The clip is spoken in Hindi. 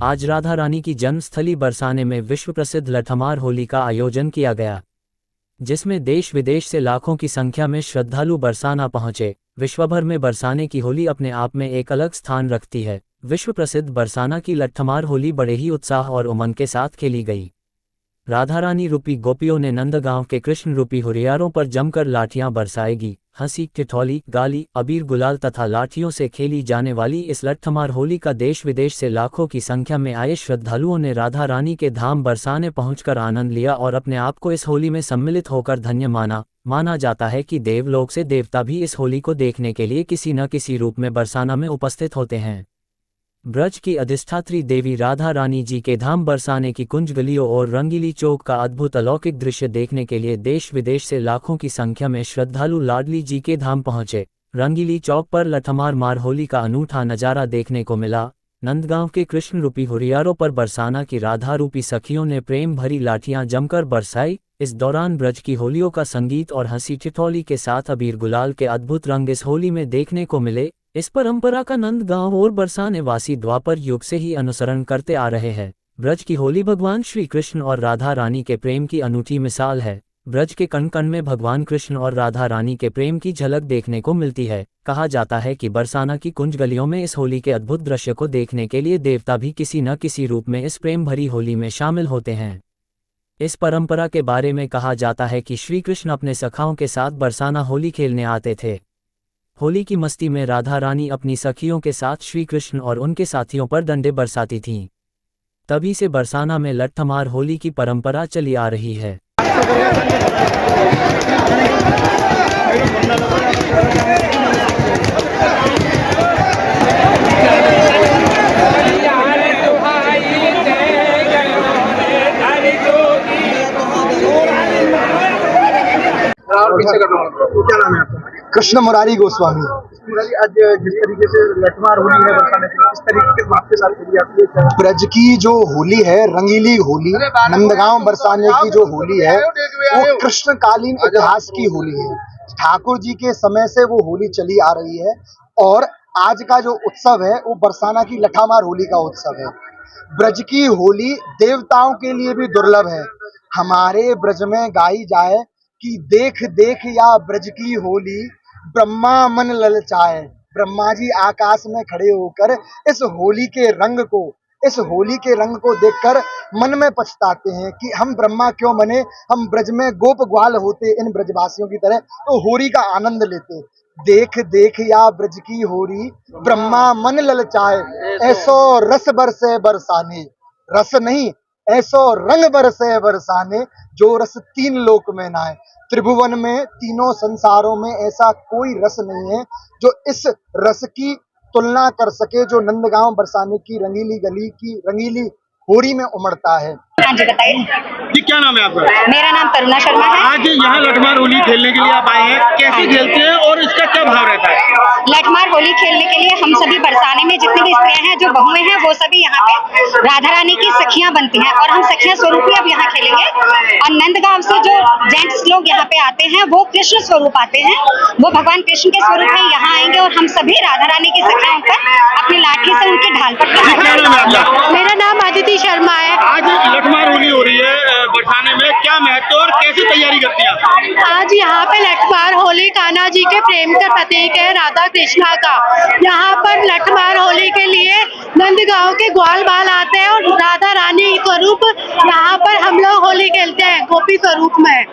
आज राधा रानी की जन्मस्थली बरसाने में विश्व प्रसिद्ध लठमार होली का आयोजन किया गया, जिसमें देश विदेश से लाखों की संख्या में श्रद्धालु बरसाना पहुंचे। विश्वभर में बरसाने की होली अपने आप में एक अलग स्थान रखती है। विश्व प्रसिद्ध बरसाना की लठमार होली बड़े ही उत्साह और उमंग के साथ खेली गई। राधा रानी रूपी गोपियों ने नंदगांव के कृष्ण रूपी हुरियारों पर जमकर लाठियां बरसाएगी। हंसी, ठिठौली, गाली, अबीर गुलाल तथा लाठियों से खेली जाने वाली इस लठमार होली का देश विदेश से लाखों की संख्या में आए श्रद्धालुओं ने राधा रानी के धाम बरसाने पहुंचकर आनंद लिया और अपने आप को इस होली में सम्मिलित होकर धन्य माना जाता है कि देवलोक से देवता भी इस होली को देखने के लिए किसी न किसी रूप में बरसाना में उपस्थित होते हैं। ब्रज की अधिष्ठात्री देवी राधा रानी जी के धाम बरसाने की कुंज गलियों और रंगीली चौक का अद्भुत अलौकिक दृश्य देखने के लिए देश विदेश से लाखों की संख्या में श्रद्धालु लाडली जी के धाम पहुंचे। रंगीली चौक पर लठमार होली का अनूठा नजारा देखने को मिला। नंदगांव के कृष्ण रूपी हुरियारों पर बरसाना की राधा रूपी सखियों ने प्रेम भरी लाठियां जमकर बरसाई। इस दौरान ब्रज की होलियों का संगीत और हंसी ठिठौली के साथ अबीर गुलाल के अद्भुत रंग इस होली में देखने को मिले। इस परंपरा का नंदगांव और बरसाने वासी द्वापर युग से ही अनुसरण करते आ रहे हैं। ब्रज की होली भगवान श्री कृष्ण और राधा रानी के प्रेम की अनूठी मिसाल है। ब्रज के कण कण में भगवान कृष्ण और राधा रानी के प्रेम की झलक देखने को मिलती है। कहा जाता है कि बरसाना की कुंज गलियों में इस होली के अद्भुत दृश्य को देखने के लिए देवता भी किसी न किसी रूप में इस प्रेम भरी होली में शामिल होते हैं। इस परंपरा के बारे में कहा जाता है कि श्री कृष्ण अपने सखाओं के साथ बरसाना होली खेलने आते थे। होली की मस्ती में राधा रानी अपनी सखियों के साथ श्री कृष्ण और उनके साथियों पर डंडे बरसाती थीं। तभी से बरसाना में लठमार होली की परंपरा चली आ रही है। क्या नाम है आपका? कृष्ण मुरारी गोस्वामी। मुरारी, आज जिस तरीके से लठमार होली है बरसाने की, किस तरीके से आपके साथ होली आती है? ब्रज की जो होली है, रंगीली होली, नंदगांव बरसाने की जो होली है वो कृष्णकालीन इतिहास की होली है। ठाकुर जी के समय से वो होली चली आ रही है और आज का जो उत्सव है वो बरसाना की लठामार होली का उत्सव है। ब्रज की होली देवताओं के लिए भी दुर्लभ है। हमारे ब्रज में गाई जाए कि देख देख या ब्रज की होली, ब्रह्मा मन ललचाए। ब्रह्मा जी आकाश में खड़े होकर इस होली के रंग को देखकर मन में पछताते हैं कि हम ब्रह्मा क्यों बने, हम ब्रज में गोप ग्वाल होते इन ब्रजवासियों की तरह तो होली का आनंद लेते। देख देख या ब्रज की होली, ब्रह्मा मन ललचाए, ऐसो रस बरसे बरसाने। रस नहीं, ऐसो रंग बरसे बरसाने, जो रस तीन लोक में ना है। त्रिभुवन में, तीनों संसारों में ऐसा कोई रस नहीं है जो इस रस की तुलना कर सके, जो नंदगांव बरसाने की रंगीली गली की रंगीली होली में उमड़ता है। हाँ जी, बताइए। जी, क्या नाम है आपका? मेरा नाम तरुणा शर्मा है। आज यहाँ लठमार होली खेलने के लिए आप आए हैं, कैसे खेलते हैं और इसका क्या भाव रहता है? लठमार होली खेलने के लिए हम सभी बरसाने में जितनी भी स्त्रियां हैं, जो बहुएं हैं, वो सभी यहाँ पे राधा रानी की सखियां बनती हैं और हम सखियां स्वरूप ही अब यहाँ खेलेंगे। और नंदगांव से जो जेंट्स लोग यहाँ पे आते हैं वो कृष्ण स्वरूप आते हैं, वो भगवान कृष्ण के स्वरूप में यहाँ आएंगे और हम सभी राधा रानी की सखियों पर अपनी लाठी से उनके ढाल पर क्या नाम है आपका? मेरा नाम अदिति शर्मा है। आज लठमार होली हो रही है बरसाने में, क्या महत्व और कैसी तैयारी करती हैं आप? आज यहाँ पे लठमार होली कान्हा जी के प्रेम का प्रतीक है, राधा कृष्णा का। यहाँ पर लठमार होली के लिए नंदगांव के ग्वाल बाल आते हैं और राधा रानी स्वरूप यहाँ पर हम लोग होली खेलते हैं गोपी स्वरूप में।